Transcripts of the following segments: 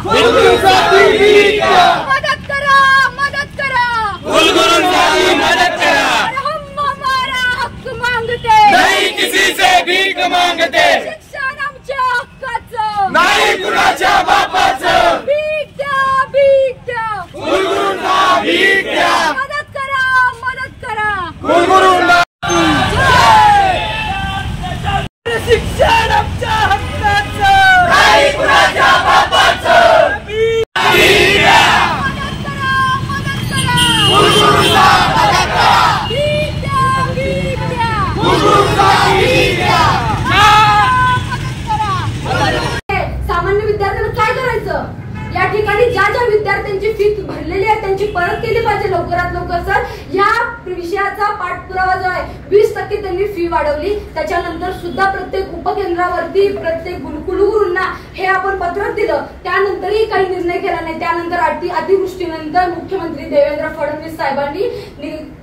मदद करा, मदद करा, कुलगुरुंसाठी मदद करा। हम हमारा हक्क मांगते, नाही किसी से भीक मागते। शिक्षण आमच्या हक्काचं, नाही कुणाच्या बापाचं। भीक द्या, भीक द्या, कुलगुरूंना भीक द्या। मदत करा, मदत करा, कुलगुरूंना शिक्षण आमच्या हक्काचं, नाही कुणाच्या बापाचं। भीक द्या। मदत करा, मदत करा, कुलगुरूंना मदत करा। भीक द्या, भीक द्या, कुलगुरूंना भीक द्या। सामान्य विद्यार्थ्यांना काय करायचं? या ठिकाणी ज्या ज्या विद्यार्थ्यांची फी भरलेली आहे त्यांची परत केली पाहिजे लवकरात लवकर सर। या विषयाचा पाठपुरावा जो आहे 20% त्यांनी फी वाढवली। त्याच्यानंतर सुद्धा प्रत्येक उपकेंद्रावरती प्रत्येक कुलगुरूंना हे आपण पत्रक दिलं, त्यानंतरही काही निर्णय केला नाही। त्यानंतर अतिवृष्टीनंतर मुख्यमंत्री देवेंद्र फडणवीस साहेबांनी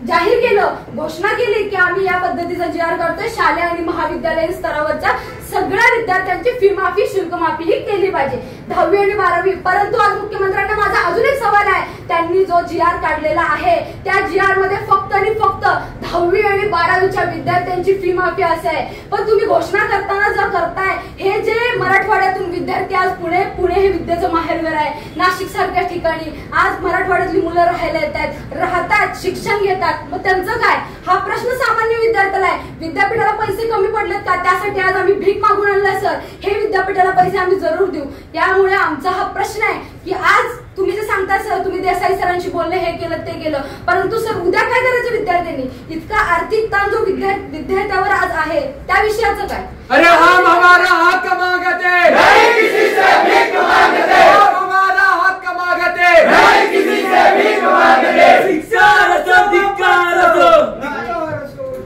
जाहीर केलं, घोषणा केली की आम्ही या पद्धतीचा GR करतोय, शालेय आणि महाविद्यालयीन स्तरावरच्या सगळ्या विद्यार्थ्यांची फी माफी, शुल्क माफी ही केली पाहिजे 10वी आणि 12वी। परंतु आज मुख्यमंत्र्यांना माझा अजून एक सवाल आहे, त्यांनी जो GR काढलेला आहे त्या GR मध्ये फक्त आणि फक्त 10वी आणि 12वीच्या विद्यार्थ्यांची फी माफी असे आहे। पण तुम्ही घोषणा करताना जर करताय हे जे मराठवाड्यातून विद्यार्थी आज पुणे हे विद्येचं माहेरघर आहे, नाशिक सारख्या ठिकाणी आज मराठवाड्यातली मुलं राहायला येतात, राहतात, शिक्षण घेतात, मग त्यांचं काय? हा प्रश्न सामान्य विद्यार्थ्याला आहे। विद्यापीठाला पैसे कमी पडलेत का? त्यासाठी आज आम्ही भीक मागून आणलाय सर, हे विद्यापीठाला पैसे आम्ही जरूर देऊ। त्यामुळे आमचा हा प्रश्न आहे की आज तुम्ही जे सांगता सर, तुम्ही देसाई सरांशी बोलले, हे केलं ते केलं, परंतु सर उद्या काय करायचं विद्यार्थ्यांनी? इतका आर्थिक ताण जो विद्यार्थ्यावर आज आहे त्या विषयाचं काय? अरे हम हमारा हक मांगते, नहीं किसी से भीक मांगते। हम हमारा हक मांगते, नहीं किसी से भीक मांगते। धिक्कारचं, धिक्कारचं,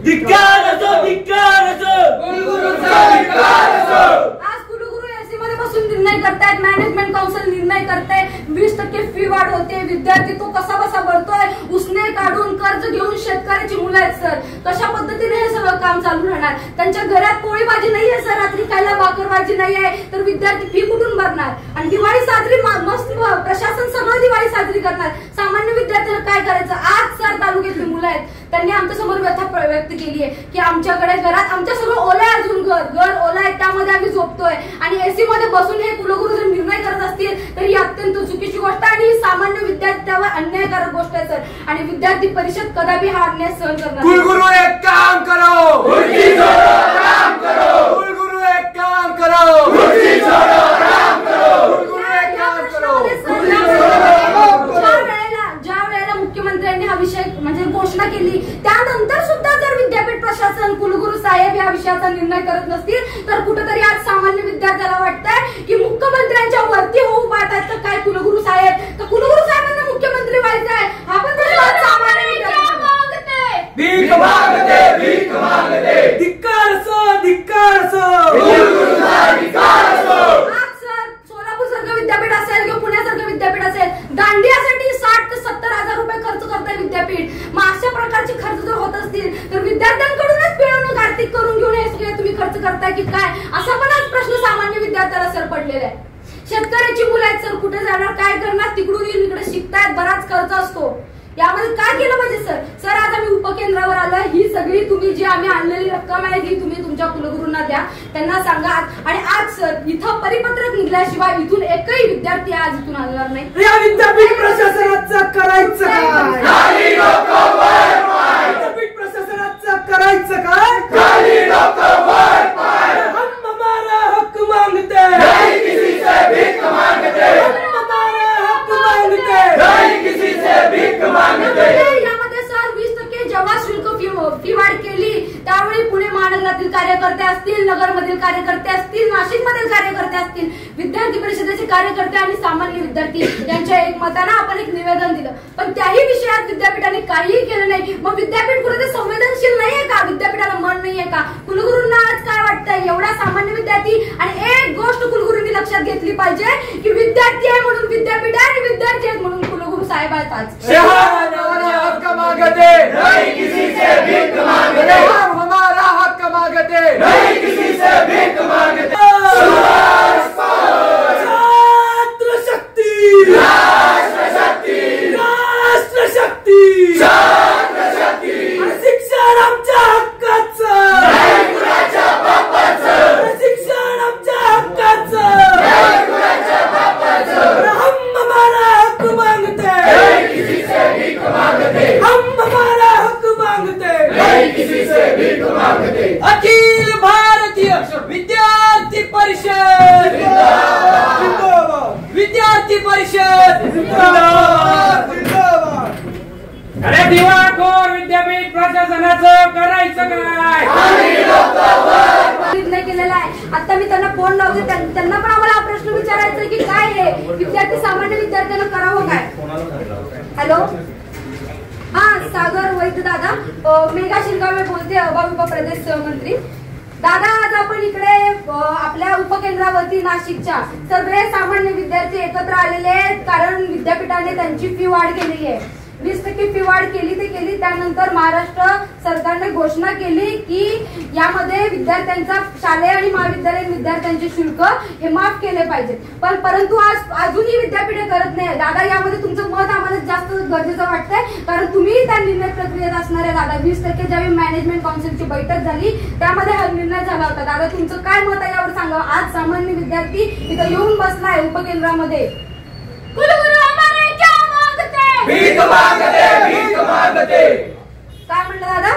धिक्कारचं, धिक्कारचं, कुलगुरूंचा धिक्कारचं। आज कुलगुरू एसी मध्ये बसून निर्णय करतायत, मॅनेजमेंट काउन्सिल निर्णय करते, 20% फी वाढ होते, विद्यार्थी तो कसा बसा भरतोय, उसने काढून कर्ज घेऊन शेतकऱ्याची मुलं आहेत सर। कशा पद्धतीने हे सगळं काम चालू राहणार? त्यांच्या घरात पोळी भाजी नाहीये सर, रात्री खायला भाकर भाजी नाहीये, तर विद्यार्थी फी कुठून भरणार? आणि दिवाळी साजरी मस्त प्रशासन सगळं दिवाळी साजरी करणार, सामान्य विद्यार्थ्यांना काय करायचं? आज सर तालुक्यातली मुलं आहेत, त्यांनी आमच्या समोर व्यथा व्यक्त केली आहे की आमच्याकडे घरात आमच्या सगळं ओलं आहे, अजून घर ओलं आहे, त्यामध्ये आम्ही झोपतोय आणि एसी मध्ये बसून हे कुलगुरू जर निर्णय करत असतील तर ही अत्यंत चुकीची गोष्ट आणि ही सामान्य विद्यार्थ्यावर अन्यायकारक गोष्ट आहे सर। आणि विद्यार्थी परिषद कदापि हा अन्याय सहन करणार। कुलगुरू एक काम करो, कुर्सी छोड़ो, आराम करो। कुलगुरू एक काम करो, कुर्सी छोड़ो, आराम करो। कुलगुरू एक काम करो। ज्या वेळेला मुख्यमंत्र्यांनी हा विषय म्हणजे घोषणा केली, त्यानंतर सुद्धा जर विद्यापीठ प्रशासन, कुलगुरू साहेब या विषयाचा निर्णय करत नसतील तर कुठेतरी आज सामान्य विद्यार्थ्याला वाटतंय की मुख्यमंत्र्यांच्या वरती होऊ पाहतात तर काय कुलगुरू साहेब, तर कुलगुरू साहेबांना मुख्यमंत्री व्हायचं आहे। हा पण सामान्य विद्यार्थी मागते, भीक मागते, भीक मागते। धिक्कारचं, धिक्कारचं, कुलगुरूंचा धिक्कारचं। आज सर सोलापूर सारखं विद्यापीठ असेल किंवा पुण्यासारखं विद्यापीठ असेल, दांडियासाठी 60 ते 70 हजार रुपये खर्च करताय विद्यापीठ। मग अशा प्रकारचे खर्च जर होत असतील तर विद्यार्थ्यांकडूनच पिळवणूक आर्थिक करून घेऊन हे सगळे तुम्ही खर्च करताय की काय? असा पण आज प्रश्न सामान्य विद्यार्थ्याला सर पडलेला आहे। शेतकऱ्याची मुलं आहेत सर, कुठे जाणार, काय करणार? तिकडून येऊन इकडे शिकतायत, बराच खर्च असतो। यामध्ये काय केलं पाहिजे सर? सर आज आम्ही उपकेंद्रावर आलोय, ही सगळी तुम्ही जी आम्ही आणलेली रक्कम आहे ही तुम्ही तुमच्या कुलगुरूंना द्या, त्यांना सांगा। आणि आज सर इथं परिपत्रक निघल्याशिवाय इथून एकही विद्यार्थी आज इथून आलेला नाही। या विद्यापीठ प्रशासनाचं करायचं काय? खाली डोकं वर पाय। विद्यापीठ प्रशासनाचं करायचं काय? खाली डोकं वर पाय। हम हमारा हक मांगते, नहीं किसी से भीक मांगते। हम हमारा हक मांगते, नहीं किसी से भीक मांगते। यामध्ये सर 20% जेव्हा शुल्क फी वाढ केली त्यावेळी पुणे महानगरातील कार्यकर्ते असतील, नगरमधील कार्यकर्ते असतील, नाशिक मधील कार्यकर्ते असतील, विद्यार्थी परिषदेचे कार्यकर्ते आणि सामान्य विद्यार्थी यांच्या एकमतानं आपण एक निवेदन दिलं, पण त्याही विषयात विद्यापीठाने काहीही केलं नाही। मग विद्यापीठ कुठे संवेदनशील नाहीये का? विद्यापीठाला मन नाहीये का? कुलगुरूंना आज काय वाटतंय? एवढा सामान्य विद्यार्थी आणि एक गोष्ट कुलगुरूंनी लक्षात घेतली पाहिजे की विद्यार्थी आहे म्हणून विद्यापीठ आहे आणि विद्यार्थी आहेत म्हणून कुलगुरू साहेब आहेत। आज हक मांगते, नहीं किसी से भीक मांगते। हम हमारा हक मांगते, नहीं किसी से भीक मांगते। छात्र शक्ति अरे दिवाळखोर विद्यापीठ प्रशासनाचं करायचं काय? निर्णय केलेला आहे. आता मी त्यांना फोन लावते, त्यांना पण आम्हाला हा प्रश्न विचारायचा की काय आहे विद्यार्थी सामान्य विद्यार्थ्यांना करावं काय? हॅलो, हा सागर वैद्य दादा, मेघा शिरगावे बोलते, अभाविप प्रदेश सहमंत्री. दादा, आज आपण इकडे आपल्या उपकेंद्रावरती नाशिकच्या सगळे सामान्य विद्यार्थी एकत्र आलेले आहेत, कारण विद्यापीठाने त्यांची फी वाढ केलेली आहे. 20% फी वाढ केली ते केली. त्यानंतर महाराष्ट्र सरकारने घोषणा केली की यामध्ये विद्यार्थ्यांचा शालेय आणि महाविद्यालयीन विद्यार्थ्यांचे शुल्क हे माफ केले पाहिजे. परंतु आज अजूनही विद्यापीठे करत नाही. दादा, यामध्ये तुमचं मत आम्हाला जास्त गरजेचं वाटतंय, कारण तुम्ही त्या निर्णय प्रक्रियेत असणार आहे. दादा, 20% ज्यावेळी मॅनेजमेंट काउन्सिलची बैठक झाली त्यामध्ये हा निर्णय झाला होता. दादा, तुमचं काय मत आहे यावर सांगा. आज सामान्य विद्यार्थी इथं येऊन बसलाय उपकेंद्रामध्ये. कुलगुरू हमारे क्या मांगते? भीक मागते, भीक मागते. काय म्हणलं दादा?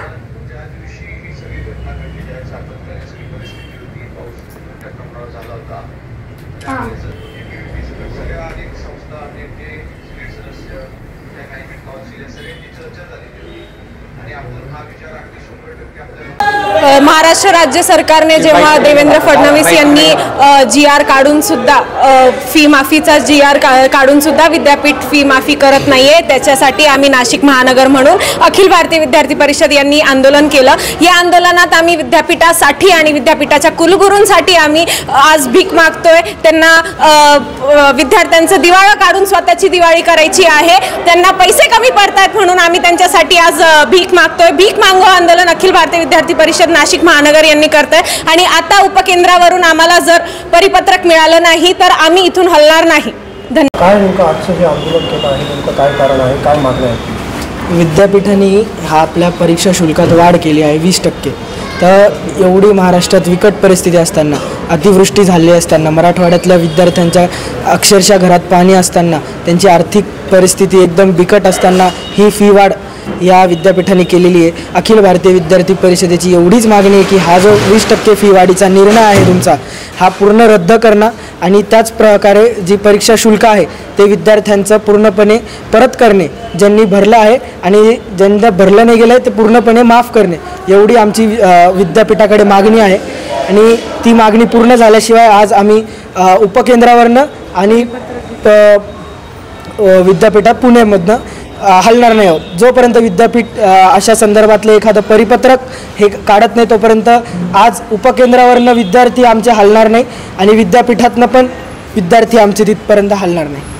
महाराष्ट्र राज्य सरकारने जेव्हा देवेंद्र फडणवीस यांनी GR काढून सुद्धा फी माफीचा GR काढून सुद्धा विद्यापीठ फी माफी करत नाहीये, त्याच्यासाठी आम्ही नाशिक महानगर म्हणून अखिल भारतीय विद्यार्थी परिषद यांनी आंदोलन केलं. या आंदोलनात आम्ही विद्यापीठासाठी आणि विद्यापीठाच्या कुलगुरूंसाठी आम्ही आज भीक मागतोय. त्यांना विद्यार्थ्यांचं दिवाळं काढून स्वतःची दिवाळी करायची आहे. त्यांना पैसे कमी पडतात म्हणून आम्ही त्यांच्यासाठी आज भीक मागतोय. भीक मागो आंदोलन अखिल भारतीय विद्यार्थी परिषद नाशिक महानगर यांनी करतंय आणि आता उपकेंद्रावरून आम्हाला जर परिपत्रक मिळालं नाही तर आम्ही इथून हलणार नाही. धन्यवाद. काय नेमकं आजचं जे आंदोलन केलं आहे नेमकं काय कारण आहे, काय मागणं आहे? विद्यापीठाने हा आपल्या परीक्षा शुल्कात वाढ केली आहे 20%. तर एवढी महाराष्ट्रात विकट परिस्थिती असताना, अतिवृष्टी झाली असताना, मराठवाड्यातल्या विद्यार्थ्यांच्या अक्षरशः घरात पाणी असताना, त्यांची आर्थिक परिस्थिती एकदम बिकट असताना ही फी वाढ या विद्यापीठाने केलेली आहे. अखिल भारतीय विद्यार्थी परिषदेची एवढीच मागणी आहे की हा जो 20% फी वाढीचा निर्णय आहे तुमचा, हा पूर्ण रद्द करणं आणि त्याच प्रकारे जी परीक्षा शुल्क आहे ते विद्यार्थ्यांचं पूर्णपणे परत करणे, ज्यांनी भरलं आहे आणि ज्यांना भरलं नाही गेलं आहे ते पूर्णपणे माफ करणे, एवढी आमची विद्यापीठाकडे मागणी आहे. आणि ती मागणी पूर्ण झाल्याशिवाय आज आम्ही उपकेंद्रावरनं आणि विद्यापीठात पुण्यामधनं हलणार नाही आहोत. जोपर्यंत विद्यापीठ अशा संदर्भातलं एखादं परिपत्रक हे काढत नाही तोपर्यंत आज उपकेंद्रावरनं विद्यार्थी आमचे हलणार नाही आणि विद्यापीठातनं पण विद्यार्थी आमचे तिथपर्यंत हलणार नाही.